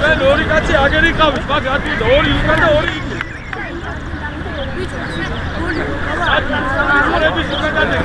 ჩვენ ორი კაცი აგერ იყავით, მაგ ატვიდა ორი უკან და ორი იქ. ორების უკან და ზურა.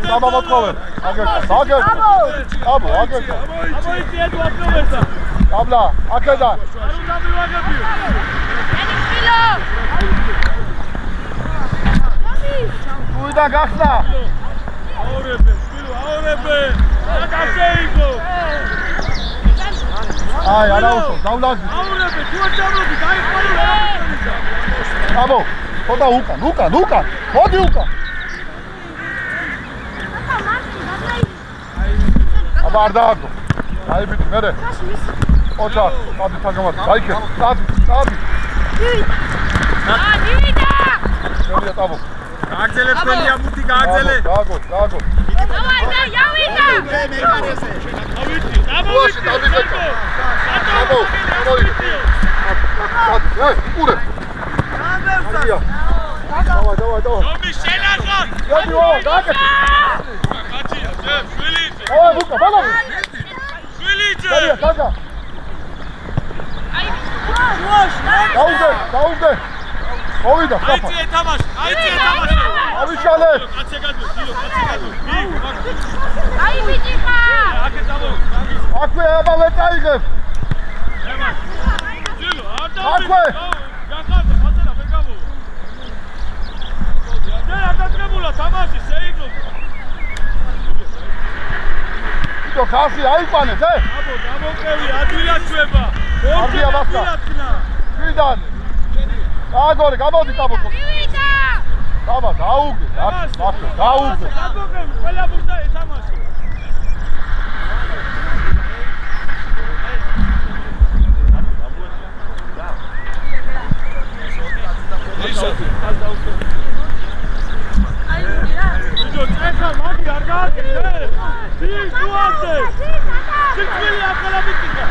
Saba motkover. Abla, akeda. Uida gaxla. Ai, arausho, davlagi. Abo, toda uka. Modi uka. Abardago. Ai bit, mere. Ocha, adi tagamat. Daike. Tabi. Şöyle tabo. Gagzele tfelia muti gagzele. Dago. Davai, yavida. Hey, ure. Давай. Şomi şelaqa. Hadi o, daket. Şvilice. Давай, Бука, балам. Şvilice. Hadi, kanka. Daude. Ovida, stapa. Aytiye tamaş. Abi şale. Kaçe gadu. Big. Ay bitika. Ake tamo. Akve eba vetaigev. Hemen. Dilo, arda. Akve. Yakanda, hazırla, bekamo. Gel adatkemula, tamaşi, seiglo. Ito kasi aipanes, Abo, damokrevi, advilačueba. Arbija vaska. Vidan. Agore, gamodi tamo. Yavida. Tama, dauge. Dauge. Damokrevi, ყველა ბურდა ეთამაშე. Video წეხა მაგი არ გააკეთე. ის უაზე. სიკვდილი აფალაბიტიკა.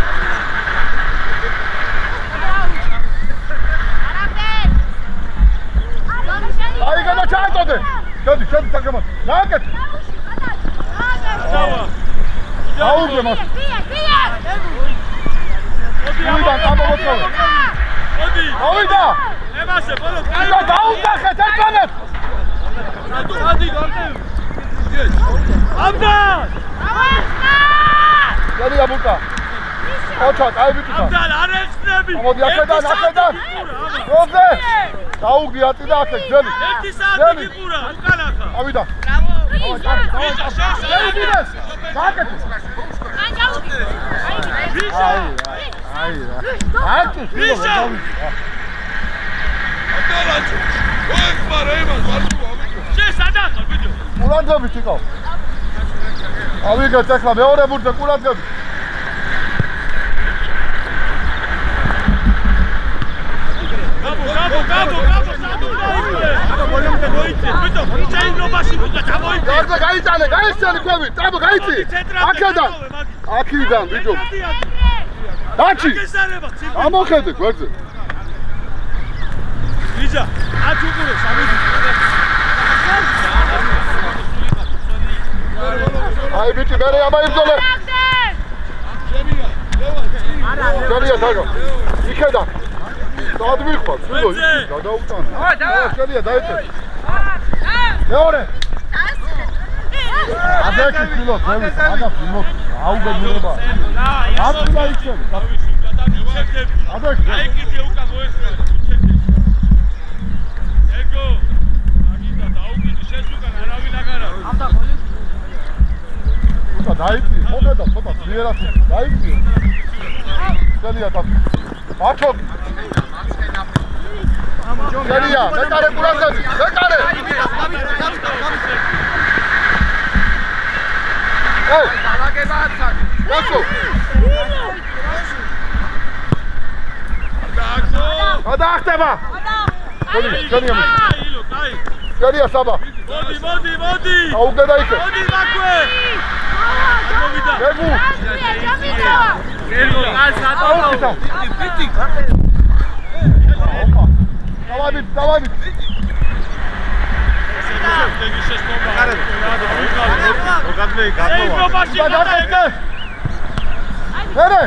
Ai, gana çağatode. Şöyle tagamat. Daket. დავა. Dauge mas. Vidan, tamo motkover. მოდი. Ovida. ემასე, ბოლო. Ida dauge, xetekanet. ადი გარდები. ამდან! Geliyor Buka. Ocha, ai bitika. ამდან არ ეხსნები. Amodi akedan. Roze. Dauge ati da akek, geli. ერთი საათი გიყურა, უკანახა. Avida. Daket. ვიშა! Აკი, ვიშა! ამდანაჭი. ოეხმარა იმას, ვარჯიშო. შესადახარ ვიდეო. ყურადღებით იყო. ავიგეთ ახლა მეორე ბურთზე ყურადღებით. გაბო, სადუნაიცე. გოლემდე მოიცე. ვიდო, ჩაინდრობაში უკა წამოიცე. გარდა გაიწანე, გაიწანე ქვევი. წამო გაიცი. აქედან. აქიდან, ბიჭო. დაჩი. გესარება, ციფრი. ამოხედე გვერდზე. ვიჟა, აწუყურე, სამოდი. აი ბიჭი, მე ამაიბძოლე. გელია თაგა. იქედა. გადმიხვალ, სულო, იქ გადაუწანე. დავай, გელია დაეცე. მეორე. ადექი სულო, ხევი, აგა ფიმო. აუგებურება. აფლა იქე. ადექი. აიკიდე უკა მოესწრა. ეგო. აგიდა დაუკიდე შესუკან არავინ აღარა. ამდა ხოლმე. უკა დაიწი, მოხედა, ცოტა ძიერად დაიწი. გელია და მართო. გელია, მეკარე ყურადღებით, მეკარე. эй, დაგებაცა. გასო. დააგზო. გადაახტება. მოდი, გელია. ილო, კაი. გელია საბა. მოდი. აუგედა იქე. მოდი მაქვე. მოვიდა. გეგუ. გელო, გასატო. ფიტი. დავაი. მერე.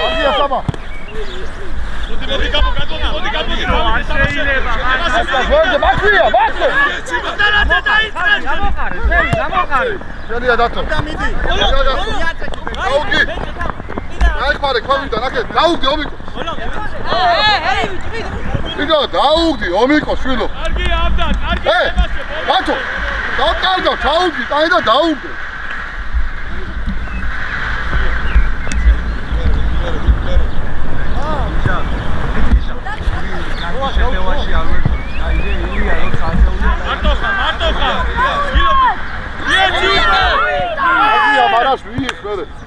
აგია საბა. მოდი გამოდი შეიძლება ვერდე მაქვია მაქვე და დაიწყე გამოყარე შენია დათო მიდი დაუგი აი ხარე ქვევიდან აკე დაუგდი ომიკო ვიდო დაუგდი ომიკო შვილო კარგი აბდა კარგი დათო დაკარგა დაუგდი აი და დაუგდი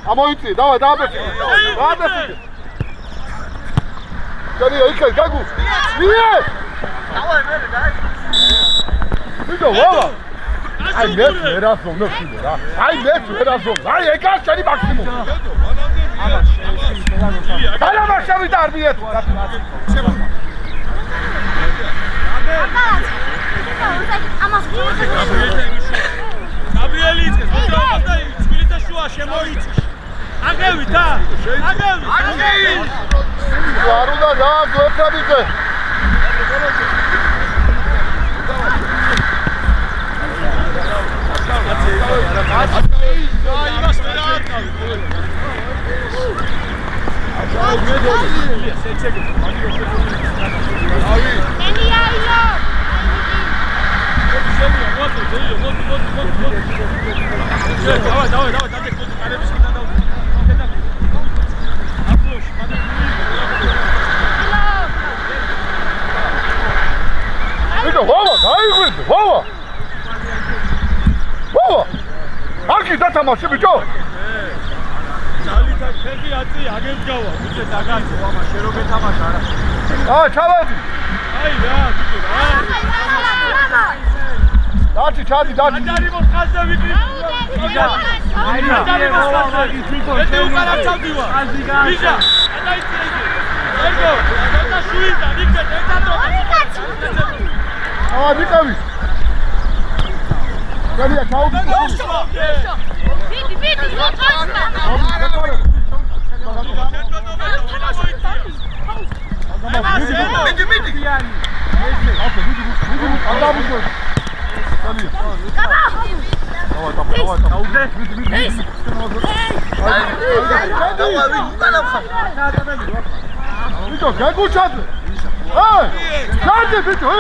ამოიწი, დავай, დააბეჭდი. დააბეჭდი. ჩალი, იქ გაგუ. მიე! დავай, მე დაი. ვიდო, ვავა. აი მე ვერასო ნახე რა. აი მე ვერასო. აი ეგა ჩალი მაქსიმუმ. აბა, შეიძლება. დააბა, შევიდა არბიეთ. გაბრიელი იწყეს, მოძრაობა და წყვილითა შუა შემოიწი. აგევით ა? აგევით. ვარულა და გვეფრაბიძე. იმას ვერ აატყავი. Давай, дайте кто-то каребишки надо. Аплош, ვიდო, ვავა, დაიღვიდე, ვავა. ვავა. აქ დათამაშე ბიჭო. ძალითა ფერდი აწი აგებგავა, უძე დაგაცო, ამა შენ რო გეთამაშა რა. ჩავედი. აი რა, ბიჭო რა. დაჩი, ჩადი. აჯარი მოსხალზე ვიკრი. აჯარი მოსხალზე. ეთი უკანა ჩავდივა. ვიჟა, დაიწყე იგი. ერგო, და შუიდა, ვიქე, ერთადრო. ვიკავი. გალია ჩაუდი. მიდი, მოწონდა. ბიჭო, გაგუჩადე. ჩადე ბიჭო,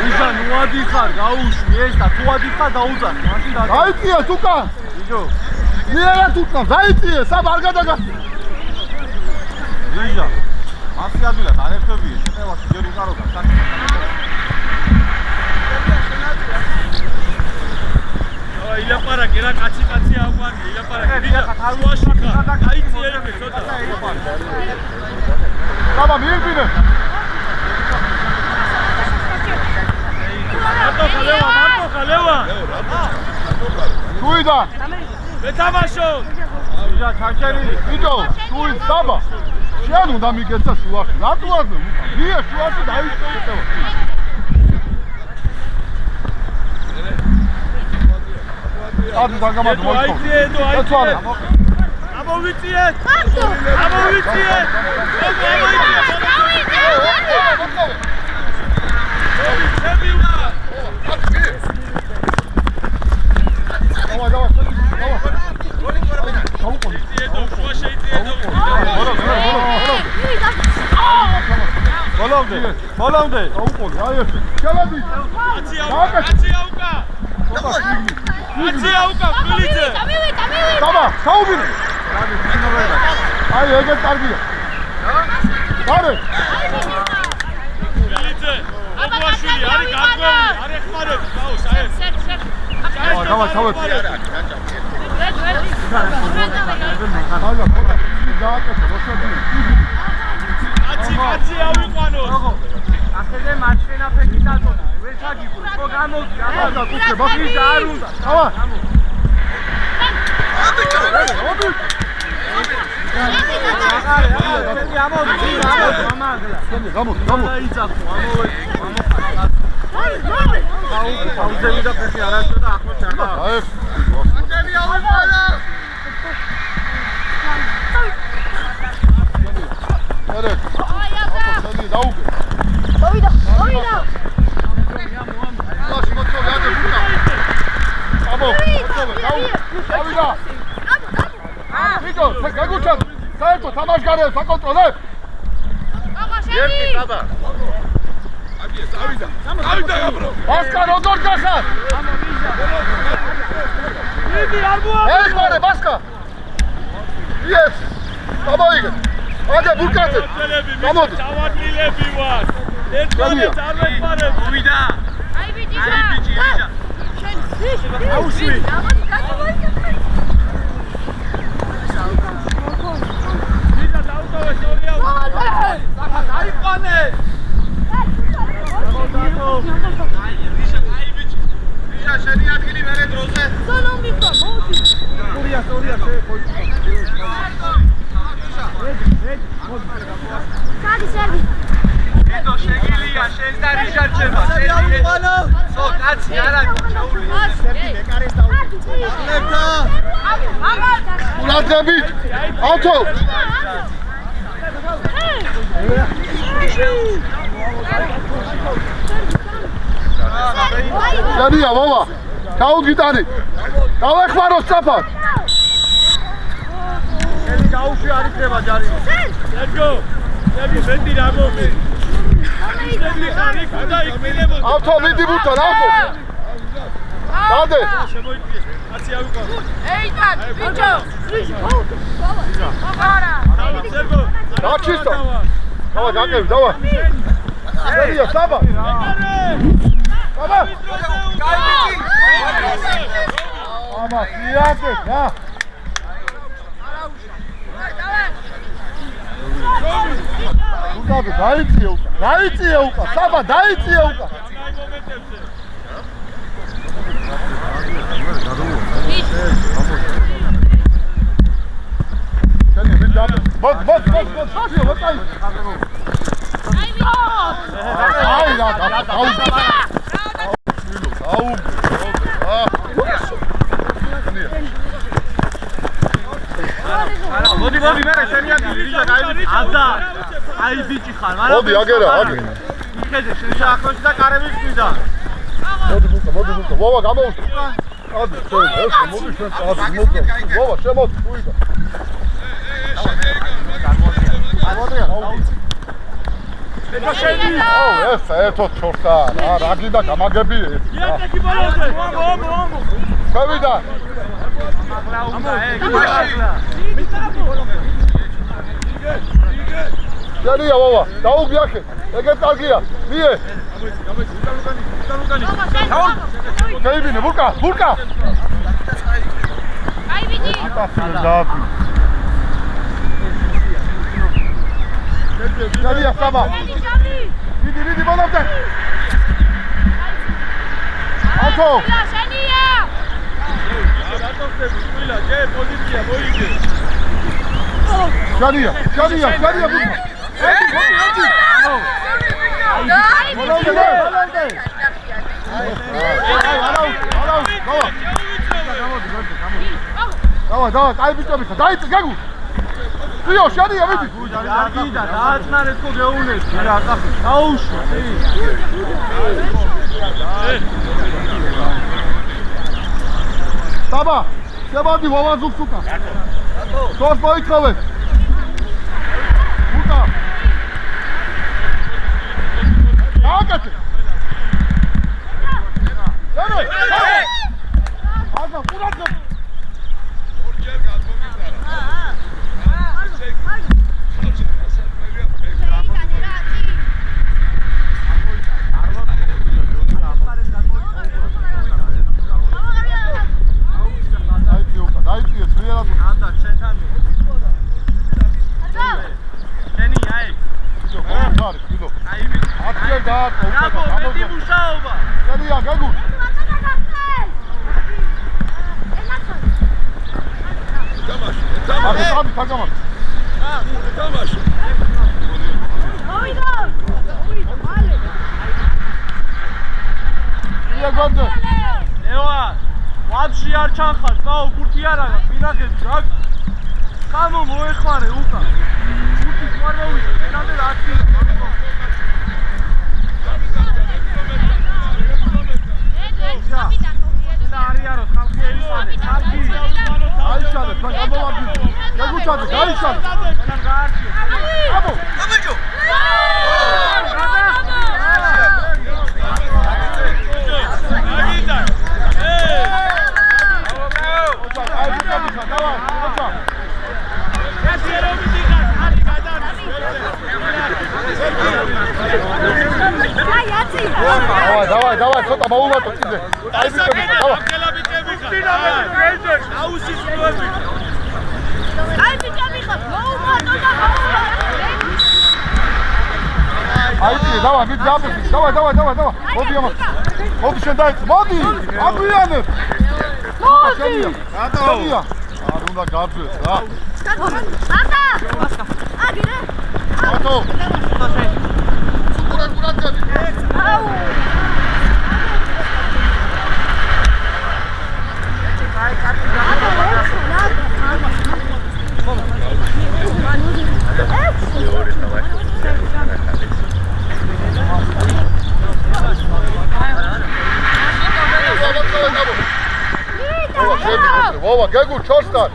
უზა ნუადი ხარ, გაუშვი ეს და თუ ადიხარ დაუძახ, მაშინ და დაიწია თუკა. ბიჭო, მიერა თუკა, დაიწია, საბ არ გადაგასწრე. ვიჟა, მასე ადვილად არერთებია, შეტევაში ჯერ უყაროდა, საქმე. ილაპარაკე რა კაცი აყვანია, ილაპარაკე. ვიჟა, შუაში ხარ, აიწიერებე ცოტა. საბა მიირბინე. მარტო ხალევა. შუიდა. მეთამაშო. ვიჟა, ჩარჩერილი. ბიჭო, შუი საბა. შენ უნდა მიგეცა შუაში. რატო არ მე? მია შუაში დაიწია. ადი დაგამატო მოიწო. ეცვალე. ამოვიწიეთ. ბოლომდე. აუყოლი, აი ეს. შევედი. აცია ფლიძე. საბა, საუბინე. აი ეგეთ კარგია. გარე. ფლიძე. აბაშვილი არის გარკვეული, არ ეხმარები, გაუს, აი ეს. დავა, ჩავედი. კაცი ავიყვანოს. ახლა მაშინ აფეთი დაწონა. ვერ ჩაგიგული. ხო გამოდი, აბა კუჩე, ბაქი არ უნდა. დავა. ბიჭო, გაგუჩა. საერთო თამაშგარია საკონტროლებ. ერთი ბაბა. ავიდა აბრო. ბასკა როგორ გახარ? მიდი არ მოა. ეს მარე ბასკა. Yes. გამოიგე. ადა ბურკატე. გამოდი. დავადმილები ვარ. ერთმანეთს არ ვეყარებ. ვიდა. აი ბიჭია. შენ აუშვი. ვიდა დაუტოვე სორია. სახას აიყვანე. ისა შენი ადგილი მერე დროზე. სოლომიკო, მოდი. სორია, სადი სერვი. ედო შეგილია, შენ და რიჟა რჩება. შენი აუყანო. სო კაცი არა ჩაული. ეკარეს დაუყო. ლებდა. ულადებით. ავთო. შენია მამა. გაუგიტანი. დავეხმარო სწაფად. შენი გაუშვი არ იქნება ჯარი. ერგო, შენი მეტი რა მომი. შენი ხარი და იქნებოდა. ავთო მიდი ბუთან, ავთო. დადე. შემოიწიე. კაცი ავიყო. ეიტან, ბიჭო. აბარა. ერგო. დაჩისტო. დავა გაკეთე, დავა. შენია საბა. საბა. აბა, სიათე, რა. უკავი დაიწიე უკა. დაიწიე უკა. საბა, დაიწიე უკა. შენი ვინ და მოდ. აი რა, მოდი მერე შენი ადგილი რიჟა გაივიწყე. აბა. აი ბიჭი ხარ, მაგრამ მოდი აგერა. იხედე შენ ახლოში და კარები წვიდა. მოდი ბუქა. ვავა გამოუსწრე. ადი, შენ ეს მოდი შენ ადი მოდი. ვავა შემოდი, წვიდა. აუ, ეს ერთო ჩორსა რა, რაგი და გამაგები ეს. იატაკი ბოლოზე. ამო. შევიდა. შენია ვავა, დაუგიახე. ეგეთ კარგია. მie. გაიბინე, ბურკა. აი ბიჭი. დააფი. შენია საბა. მიდი ბოლომდე. ავთო. შენია. რატოხდები ყველა ჯე პოზიცია მოიგე. შენია ბურკა. ბოლომდე. დავა, კაი ბიჭები ხარ. დაიწე გაგუ. ვიო, შენია მიდი. ჯარი და დააწნარეთ ხო გეუნეს. რა ახლა აუშვი. საბა, შემოდი ვავაზუქს უკა. თოს მოიქოვე. უკა. აკეთე. შენო. აზა, ყურადღება. ორჯერ გადმოგიტარა. დაიწიე ძლიერად. ატა შენთან. შენი აი. ხარ, კილო. აი ბიჭი. 10-ჯერ გააკო უკა. გაბო, მეტი მუშაობა. შენია გაგუ. თამაში. თაგამარ. თამაში. მოვიდა. იაგონდე. ევა, ვაფშე არ ჩანხარ, გაო გურთი არ არა, ფინახეთ რა. გამო მოეხმარე უკა. გურთი არ მოვიდა, ენამდე რა აკეთე, მაგო. კაპიტან, არიანო ხალხი ელისანე ხალხი აიშალე თან გამოვარდი გაგუჩადე გაიშალე თან გაარჩიე აბო გამიჯო Давай, давай, ცოტა მოუვატო წინზე. აი ბიჭები, დავა. აუსის გლები. აი ბიჭები ხარ, მოუვატო და მოუვატო. აი ბიჭი, დავა, ბიჭი, დავა. მოდი ამას. მოდი შენ დაიწყო. მოდი. აგვიანებ. მოდი. რატო? არ უნდა გაძვეს რა. აკა. აგირე. რატო? გურადები. აუ. Vova, gegu, čostan!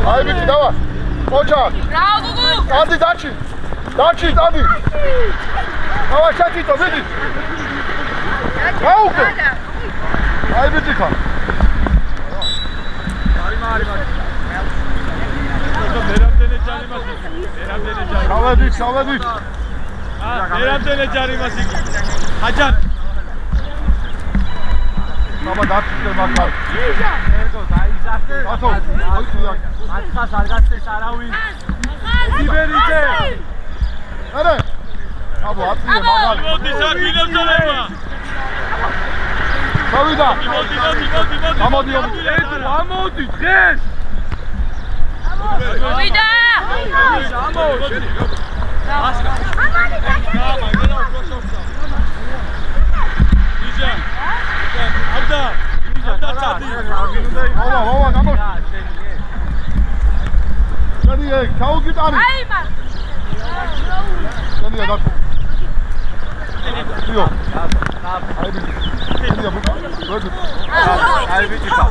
Aj, bići, dava! Počak! Bravo, Gugu! Adi, dači! Adi! Dava, šta ti to, vidi! Nauke! Aj, bići ka! Savledić! Neremdene carimasi. Hacan. Baba daçişler bakar. ერგო დაიზახე Atო, აიწია. მათხას არ გასცეს არავინ იბერიძე არა. აბო, აწია მაგალ. მოდი საკინებძოლება. გავიდა. მოდი. ამოდი. ამოდი დღეს მოვიდა! ამოდი Vova, vamos. Dani, kaugitani. აი მაგ! Dani, daço. Tio. Ai, bici. Dani, vamos. აი ბიჭი ხა.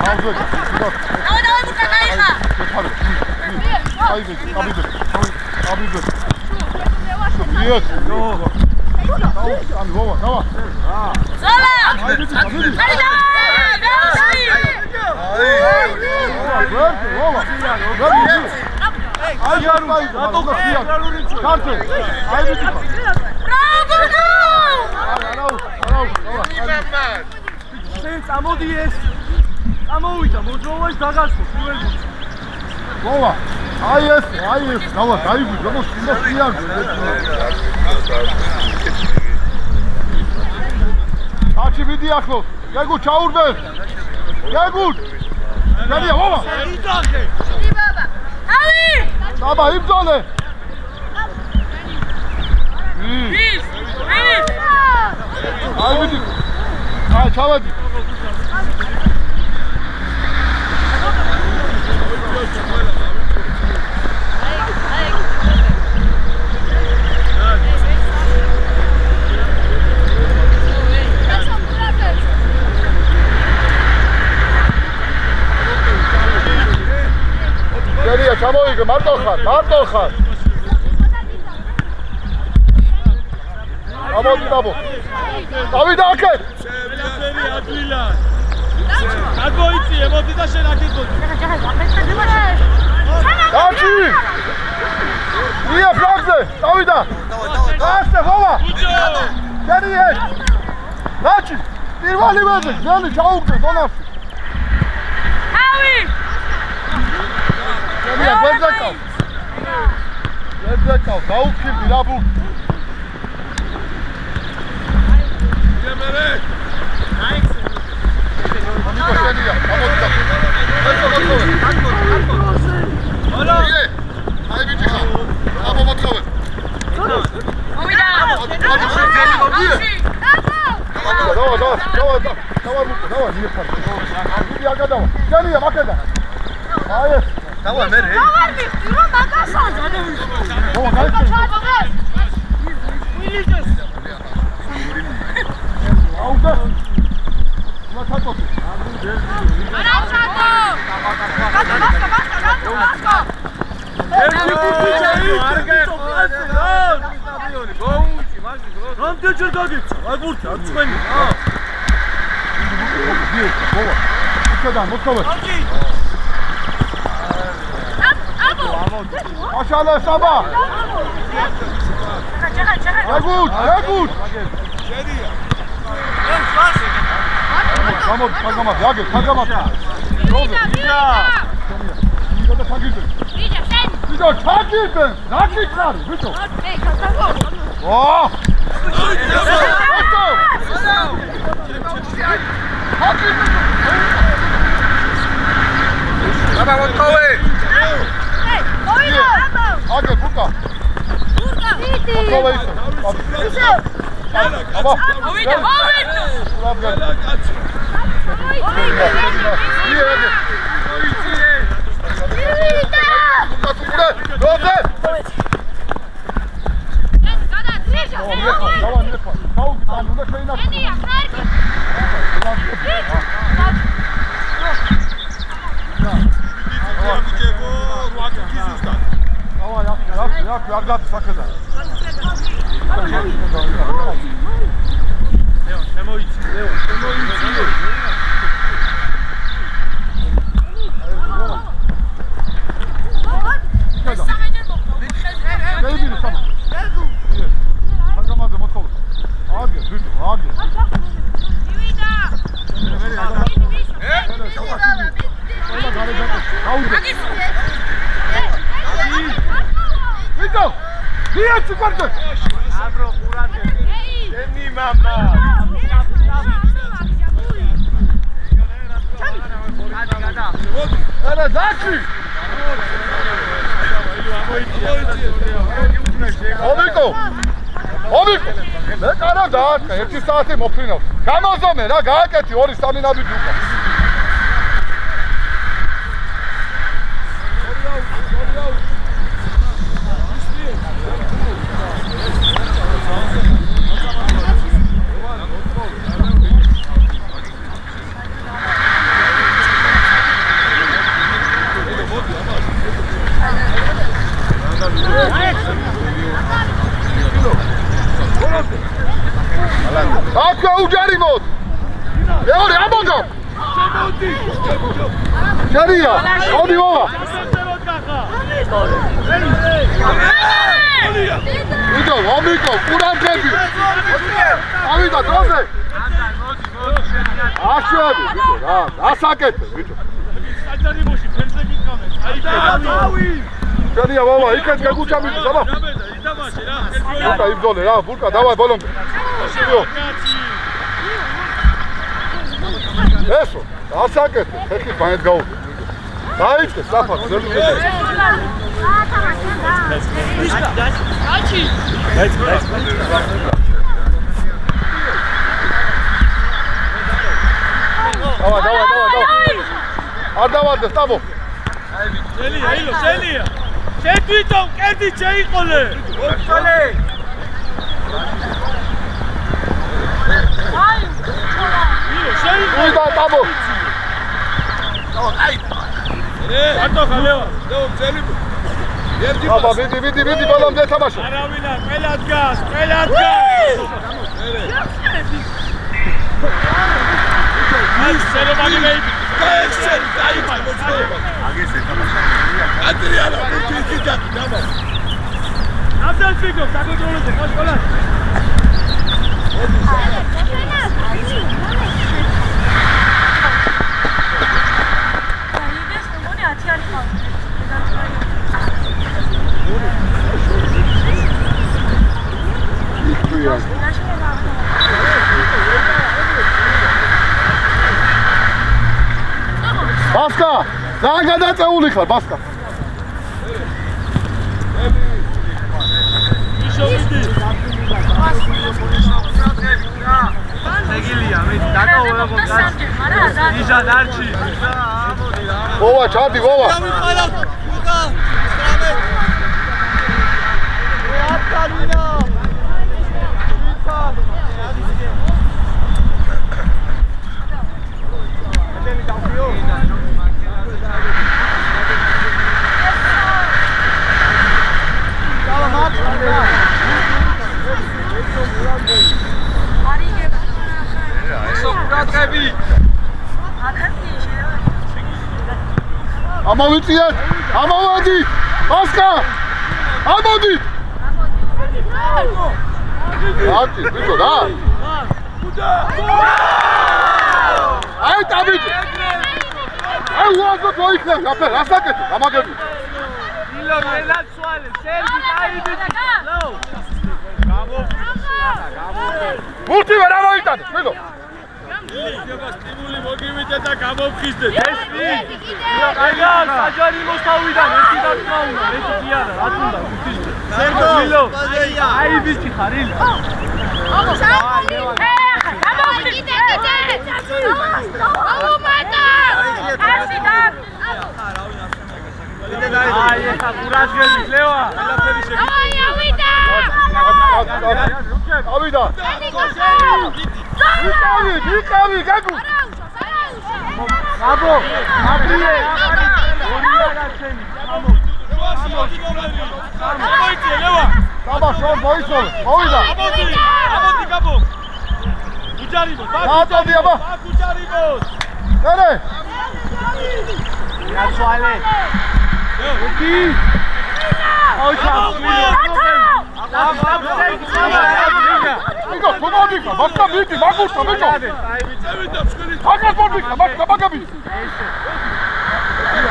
Pauze. დავი ბუკა დაიხა. Ai, bici, abide. Yes. Ani, vova, dava. ზოლა! Ai, bici, abide. აი დავი! Vova. Ai, ai, რატო გრალური წვე Karte. Ai, bici. ბრავო გოგო! შენ წამოდი ეს წამოვიდა მოძრაობას დაგასვო პირველი Vova. Ai, es. Dava, გაიგო, გამო სიმასიან. Ači vidi ახლოს. გეგუ ჩაურდე. გეგუ. გადია, Vova. იდახე. დი ბაბა. ავი! Daba, იბძოლე. ის! Ai, bici. Ai, ჩავედი. Geriye çamoyge, marto xar. Amodi dabo. Davida aket. ყველაფერი ადვილა. აგოიწიე, მოდი და შენ აქ იგოდი. Dači. Nije flagze, Davida. Daste, Vova. უჯო. Geriye. Dači. პირველი ვეზე, ძელი ჩაუგდე ზონაში. ავი! Geriye, გვერდზაკავ. გაუქიმდი რაბუ. გემერე. Amiko შენია, ამოდი და. ჰოლო. Ai, bici ხარ. აბა მოთხოვე. მოვიდა! Давай, не хар. Иди агадава. Генია, მაკედა. Აი ეს. დავარ მიხდი რომ მაგასაძე. Vova, გაიქცე. ჩაბაგე. ვილიჯეს. აუდა. მათაკოთი. Maşallah Sabah. Gut. Tamam, kalkamaz. Ya gel, kalkamaz. Burada takildin. Video takildin. Nakitler. Video. Oh! Baba, what going? Hadi burada. Burada. Baba. Yargıladı sakıda. Niye çıkardın? Abro, kurate. Seni mama. Hele Zaki. Obiko. Ne kadar dakika, 2 saati moprinov. Kamazome, la gaketi, ori sami nabi duka. Akka uđarimo! Evo li, amo ga! Šarija, odi ova! Ido, omiko, puran trebi! Avida, doze! Aševi, asakete, vidio. Šarija, ova, ikad ga guča mi, sama! Burka, izdole, ja, Burka, davaj bolom! Eso, asakete, teki pamet gaudi. Dajte, Safak, zrnite. Давай. Adavade, stavo. Selija. Šetvitom, kedi će ikole. Ostale. Uda, tamo. Atoka, Leo. Baba, vidi, balom gdje tamaša. Aravina, peljat gas. Selomani baby. Adriana, Abdel Figo, está controlando, pode falar. Baska! Zaten გადაწეული ხარ, Baska. Vova, čadi, Vova! ამოვიწიეთ, ამოვედით, მასკა, ამოდით. აკი, ბიჭო რა? აი დავით. აი უაზროდ მოიქნა, გაფერ, რასაკეთე, გამაგები. ილო მენაცვალე, სერგი დაიდი. ლო. ბურთი ვერ ამოიტანე, ბიჭო. სტიმული მოგივიდეთ და გამოფხიზდეთ. აიგა, საჯარი მოსავიდან ერთი დაკმა უნდა, ერთი დიარა, რა თუნდა, უთიშდე. სერგო, აი ბიჭი ხარ, ილო. აი ეხა ყურაჟგები, ლევა. ავიდა. ვიყავი, გაგუ. აბო, აბიე. ორი დაგაცემი, გამო. მოიწე, ლევა. დაბა, შენ მოიწოვე, მოვიდა. ამოდი, გაბო. უჯარიბოს, დააწოდი, აბა. უჯარიბოს. ერე. ნაცვალე. ოკი. აუ ჩავწვი. იგო, თუმოდიკა, მასკა მიდი, მაგურთა, ბიჭო. წევიდა მსხვილი. ტრანსპორტიკა, მასკა მაგები.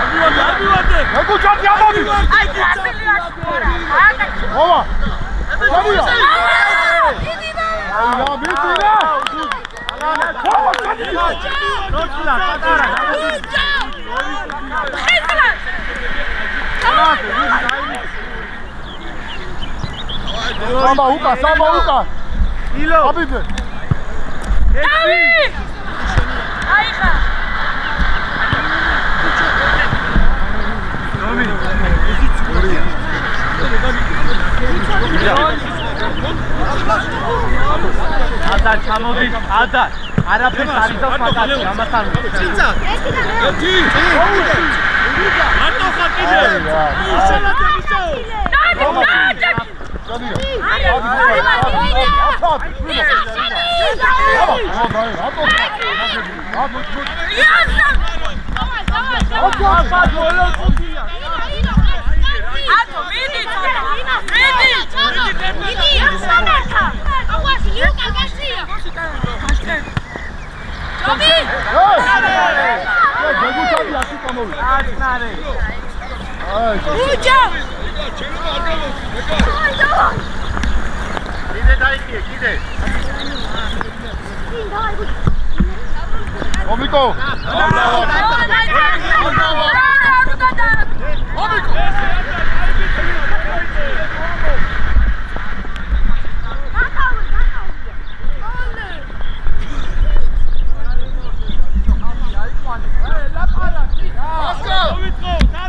ამივადე. ეგო ჩათი ამოდი. მოვა. გამია. აი, რა მიდი რა. მოვა, ჩათი. როჩლა, პატარა, Samba Uka, Samba Uka. ილო. აბიდე. ეხი. აიხა. ნომი. ადა ჩამოდი, ადა. არაფერს არ იცავს მაგაში, ამასთან. წიცა. ერთი. მარტო ხარ კიდე. უშენაძე მისო. კიდე დაიქიე, კიდე. ომიკო.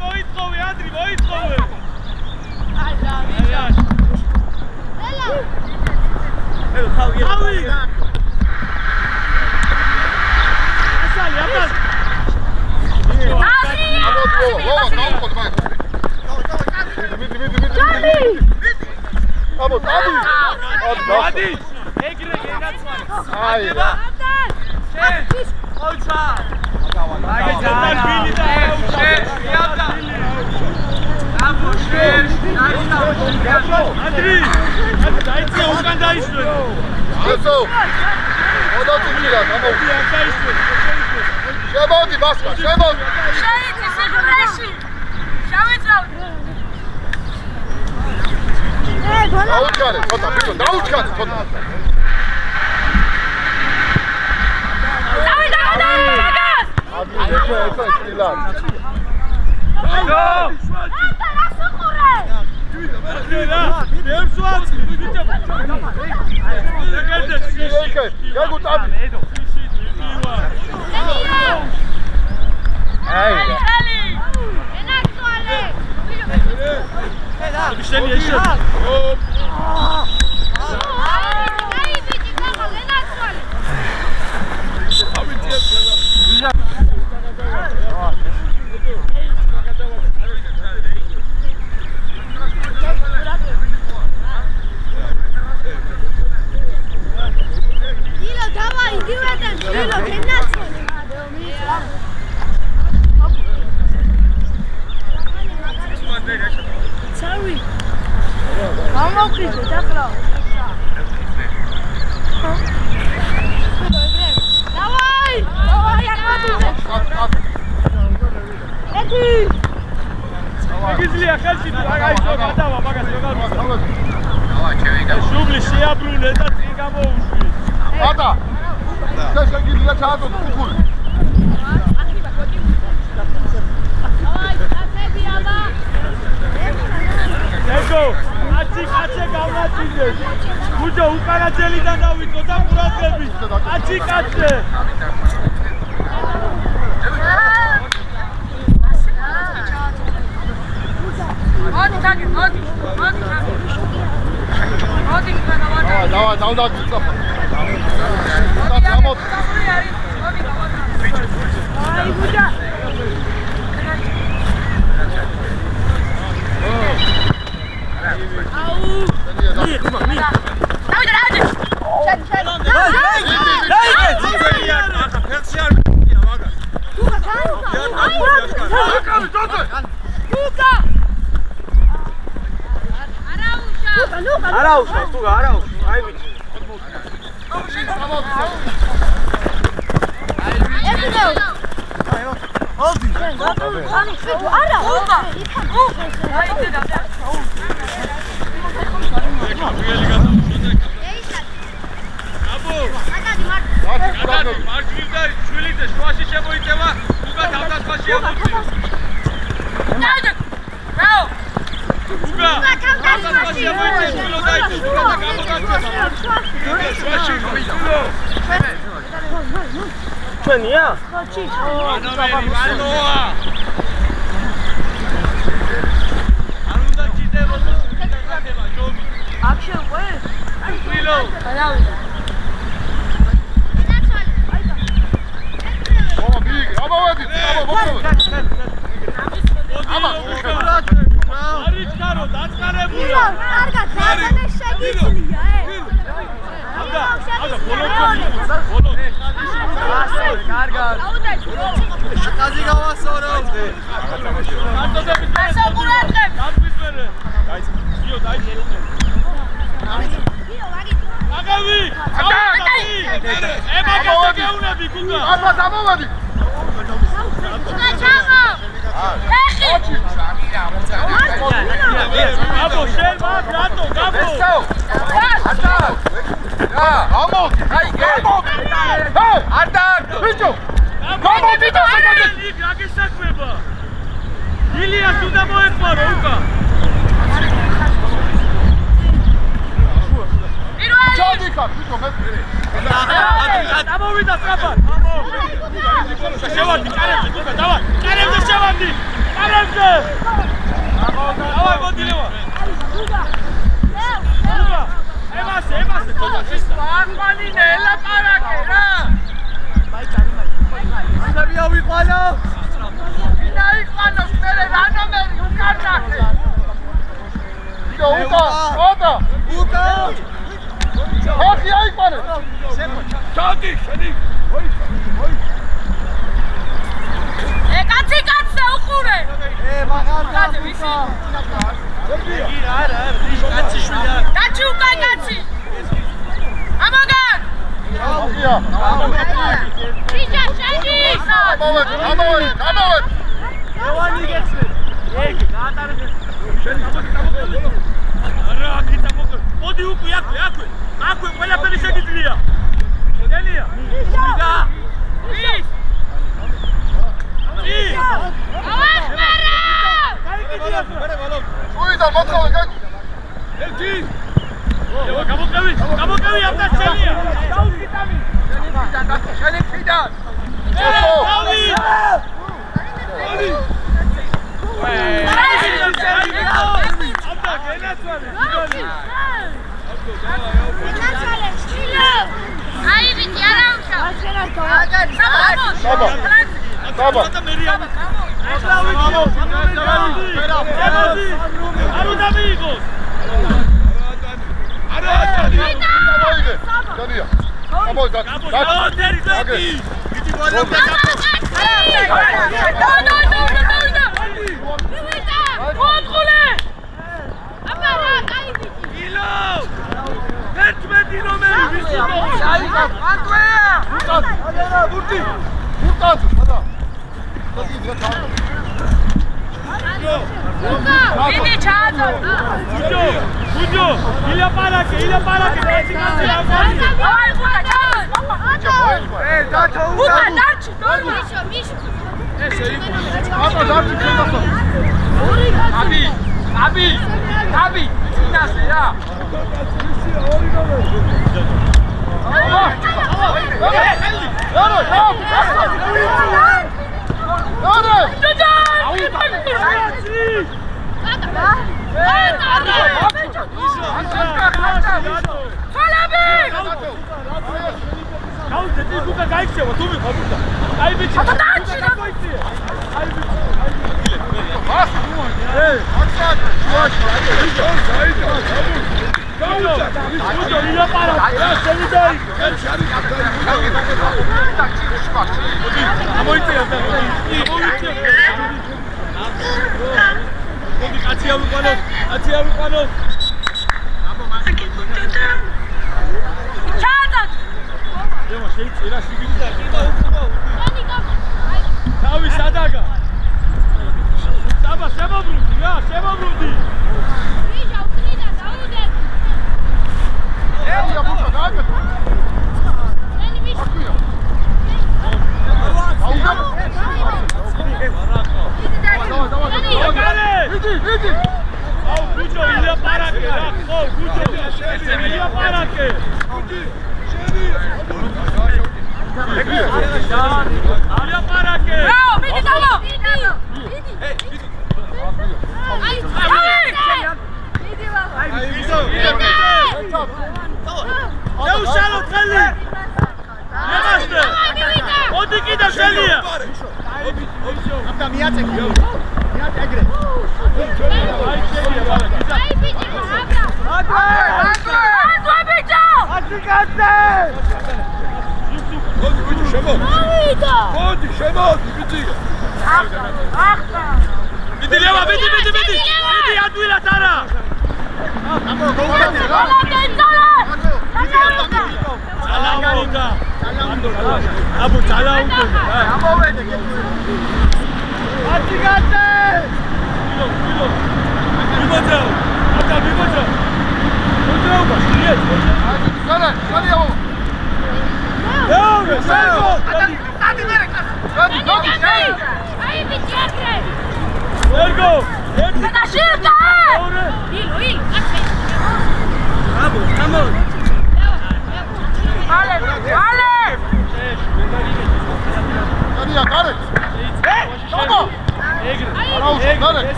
მოიწოვე, ანდრი, მოიწოვე. თავი. ასალი, აბას. აბო, დადი. დადი. ეგრე გენაცვალე. აი რა. შენ. ოჩა. აი ძალიან ბილი და აუჩა. იაბდა. აბო შენ. ანდრი. დაიწია უკან დაისვე. ესო. ოდოთი გამოვიდა. დაისვე. შემოდი მასკა, შემოდი. შეიცი სიგურეში. შავეწავდი. დაუჩქარე, ცოტა, ბიჭო, დაუჩქარე, ცოტა. დავი. აი, ეს სილა. აიგო. ანტა რა სუყურე? რა, მევსვაც, ბიჭო. ეგეთე ეკე, გაგუ ტაბი. აი რა. ენაცვალე. შენი ეს. აი ბიჭი გამო ენაცვალე. გიძლია ხელში თუ რა გაიცო გადავა მაგას როგორ შუბლი შეაბრუნე და წინ გამოუშვი ატა შეგიძლია ჩაატო კუკული ეგო კაცი გავნაწილდეს გუჯო უკანა ძელიდან დავიწყო და ყურადღებით კაცი მოდი თაგე მოდი დავაი წაფა აი გუჯა არაუშა, თუგა, არაუშა, აი ვიცი. მოდი. არა. აი და. მარჯვნივ და შვილიძე შუაში შემოიწევა, უკა თავდასხმაში ამოწიო. რაო. უკა თავდასხმაში ამოიწევა, შვილო დაიწე, უკა და გამოგაცემა. შუაში მოიწევა. ჩვენია? მანოა. არ უნდა ჭიდეროს შეგაკეთება, ჯომი. აქ შეყვე? შვილო. დავიდა. არიჩქარო დაწყარებულა კარგად რაღაცა შეგიძლია აბა ბოლო კარგად. შტაზი გავასორო. ასაკურატებ. გამგვისმერე. დაიწყე. გიო დაიწყე. აგავი. ემაგაზე გეუნები გუგა. აბა დამოვადი. გუგა ჩავო. ეხი. აბო შენ მაგ რატო გაბო. ატა. გამოდი. აი გე. ატა. ბიჭო. გამოდი და შეგადე. გაგისაქმება. ილიას უნდა მოეხმარო უკა. ჩადიქა, ბიჭო მე. დამოვიდა სწრაფად. შევარდი კარებზე, გუგა, დავა. კარებზე შევარდი. კარებზე. დავაი მოდილევა. გუგა. გუგა. ემასე, ცოტა შისა. აკვანი ნელაპარაკე რა. ისები ავიყვანო. ვინა იყვანოს მერე რა ნომერი უკარნახე. ბიჭო, ატა. უკა. ხალხი აიყვანე. ჩადი, შენი. კაცი უყურე. მაღალ ვისი? არა, კაცი შვილი არა. კაცი უკა კაცი. ამაგან. ხალხია. ბიჭა შეგი. ამოვედი. ევანი გეცე. ეგ გაატარებ. შენი გამოდი. არა, აქ წამოყო. მოდი უკვე აქვე. აქვე ყველაფერი შეგიძლია. შეგელია. ვიდა. ვის? ვის? ავახმარა. გაიგიდია. უიდა მოწოვე გაკ. ერთი. ევა გამოყევი აბდა შენია. დაუგიტამი. შენი ფიდან. დავი. მოდი. აბდა გენაცვალე. აი ვიცი არა უშავ. საბა. არ უნდა მიიღოს. არა გამოიდე. განია. გამოიდე. დადი. დიდი ვარიანტი ერთმეტი ნომერი ვისი ბურტი. ბურტად. სადა. მიდი ჩააწო. გუჯო, ილა პარაკე, კაცი აი ხუთა ჩააწო. დათო ხუთა დარჩი, მიშო. აბა დარჩი ხება. აბი, წინასე რა.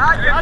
Hey!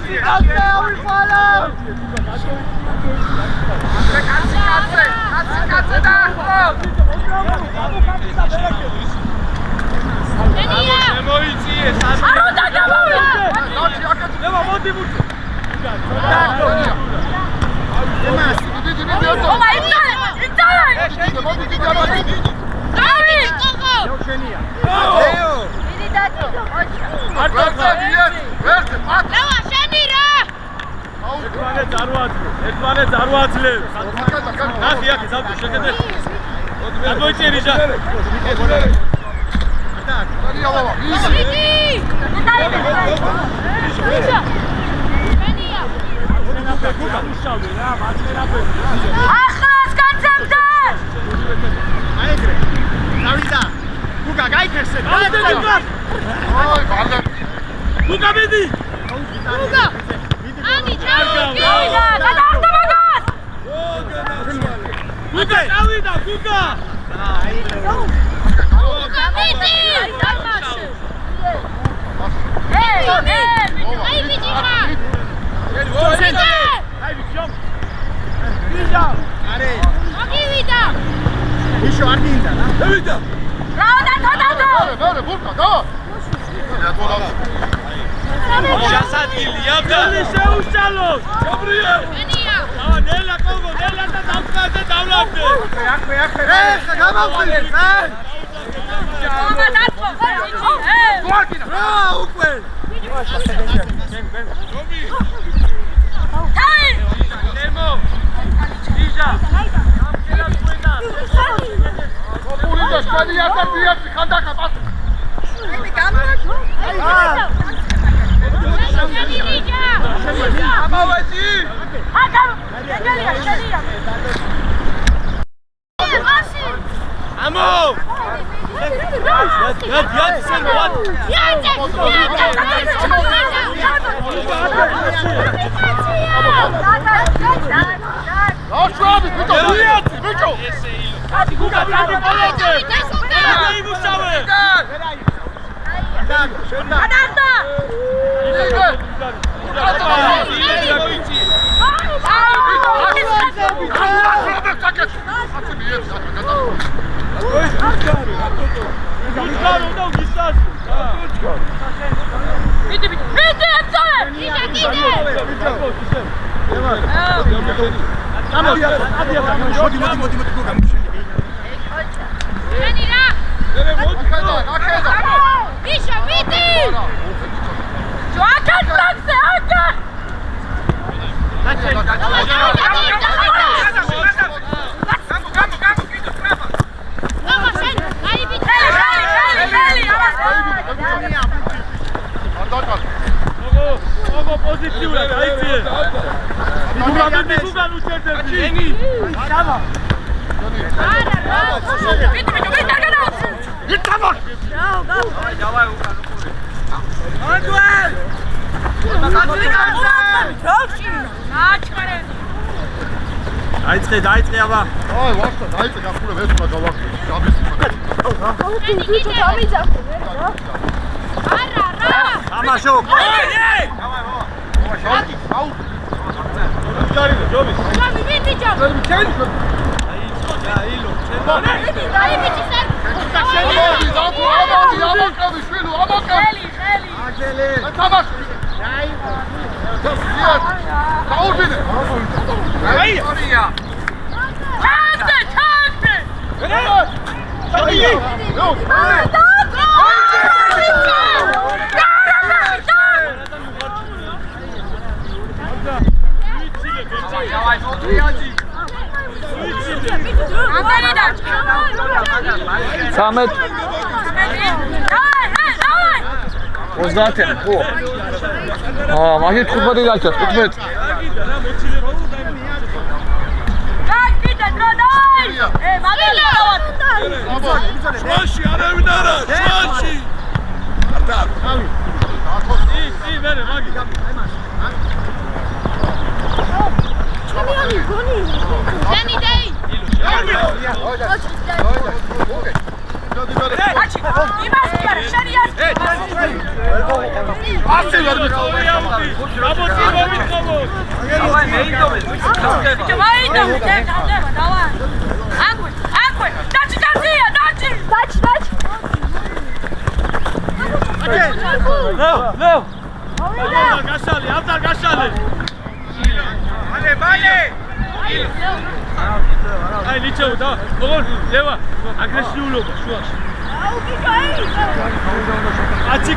აი ნიჩეო და როგორ ლევა აგრესიულობა შუაში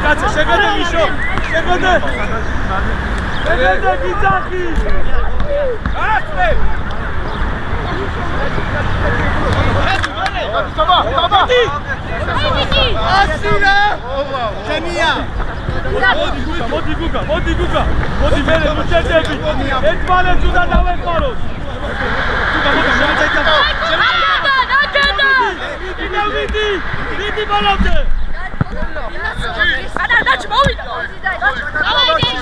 კაცი შეგადე მიშო შეგადე გიძახი აცმე Toma! ასირა ჩემია მოდი გუგა მოდი მერე მოჭერდები ერთმანეთს უნდა დავეხმაროთ ვიდი ბოლომდე გადაჭ მოვიდა დავაი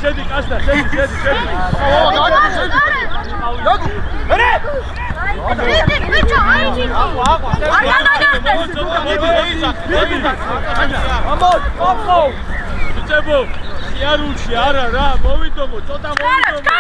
შედი კასტა შედი ძებო იარულში არა რა მოვიდობო ცოტა მოვიდობო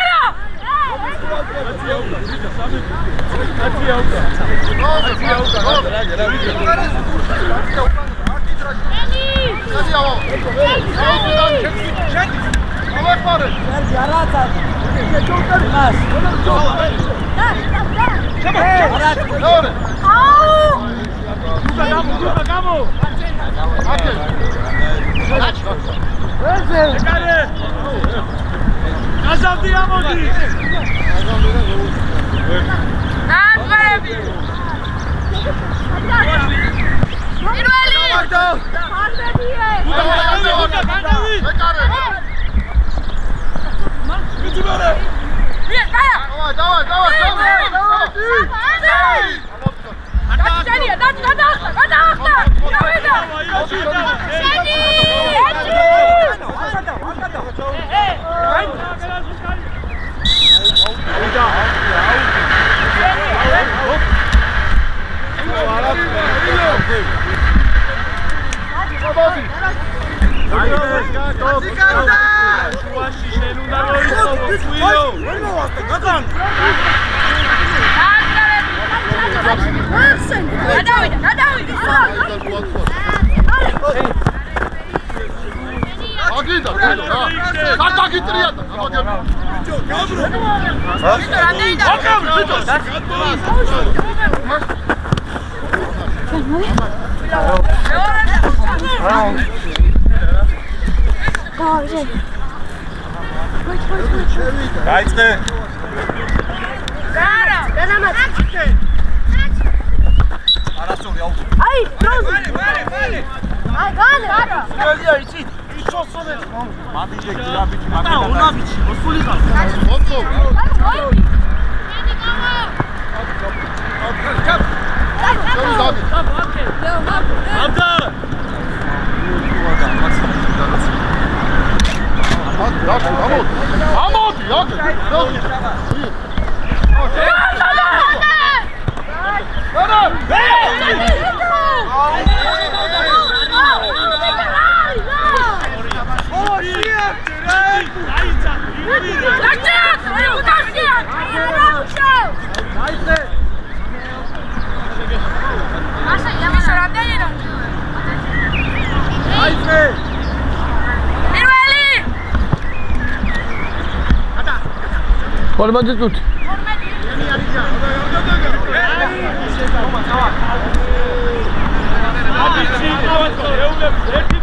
14 წუთი.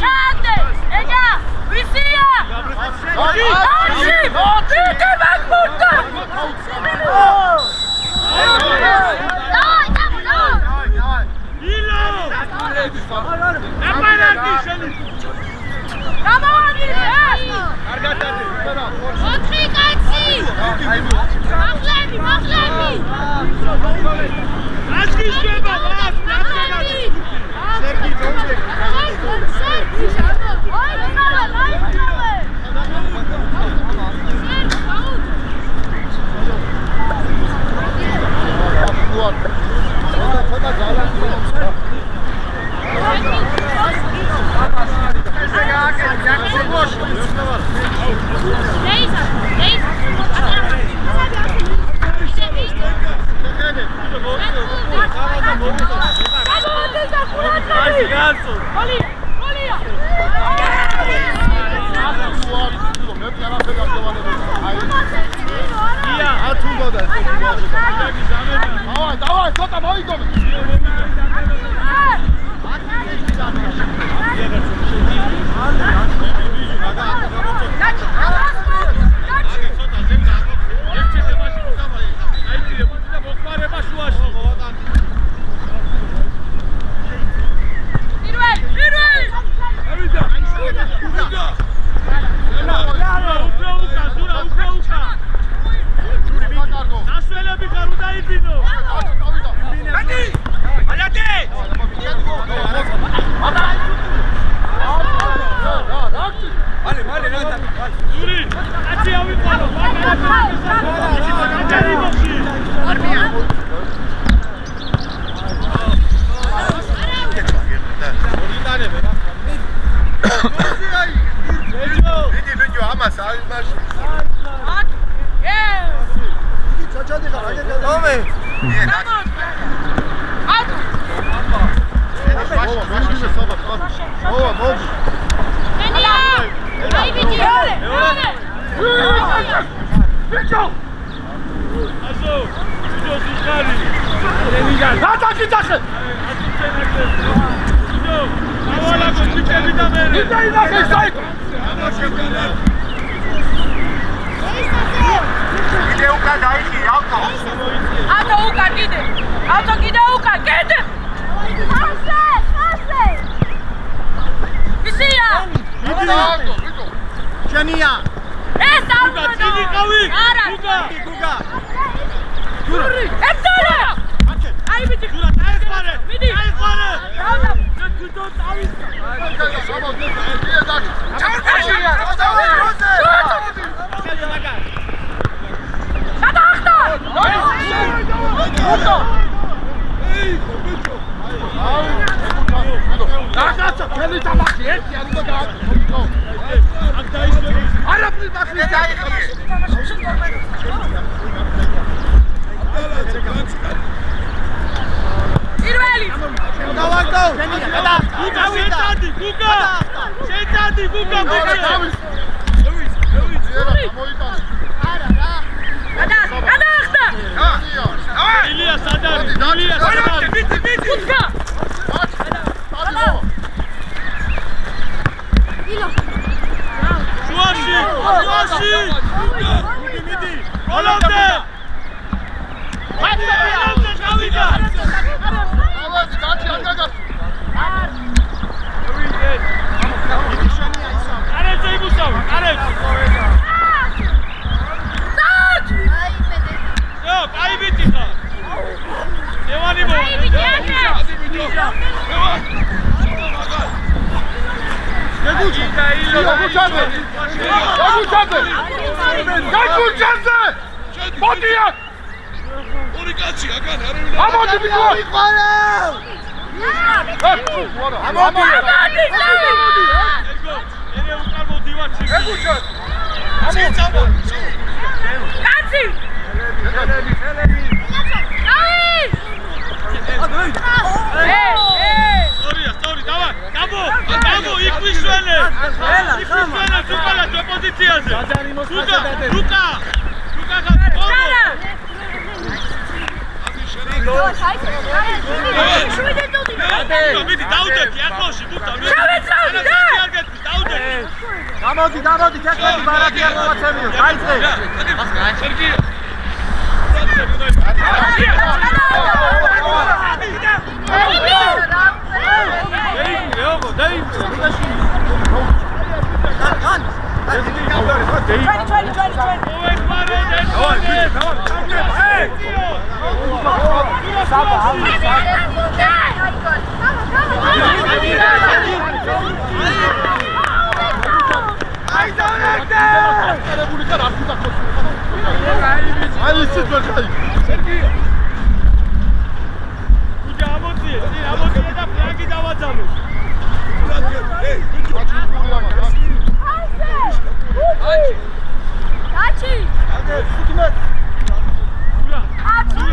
ჩანდე, ეგა, ვისია? არში, ვიდე მაგბურდა. დაი, ილო! აპარატი შენი. გამოვაგირე! ოთხი კაცი! მახლები! აშკი შვება, აშკი! სერგი, სერგი! აი, Давай, кто там, ой, дом! Luka! მიდი დაუდები ახლოში გუთა მიდი გამოდი თეთრები ბარათი არ მოვაცემიო გაიწე სერგი Abi,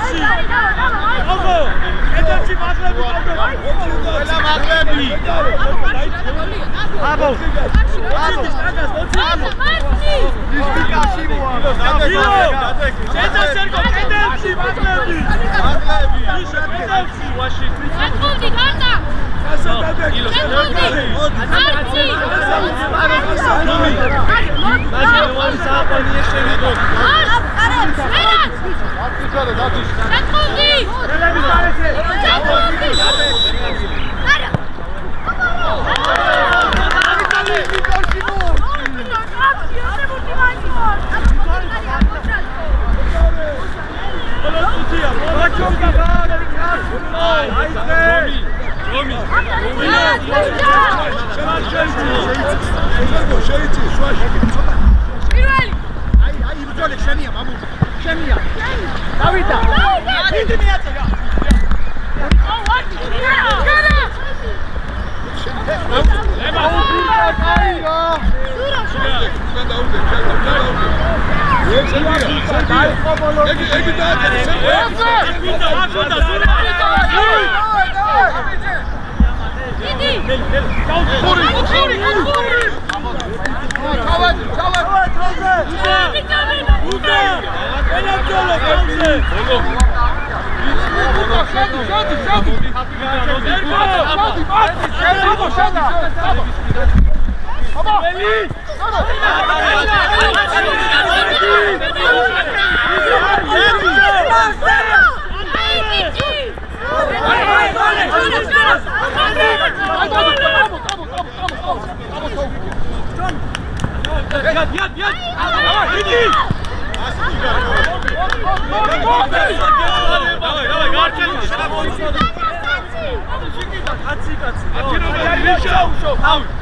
კედელში. ოგო, კედელში მაღლები ყავდა. ყველა მაღლები. აბო. შედა სერგო კედელში მაღლები. ისე კედელში ვაში. აკუნდი გარდა. Out!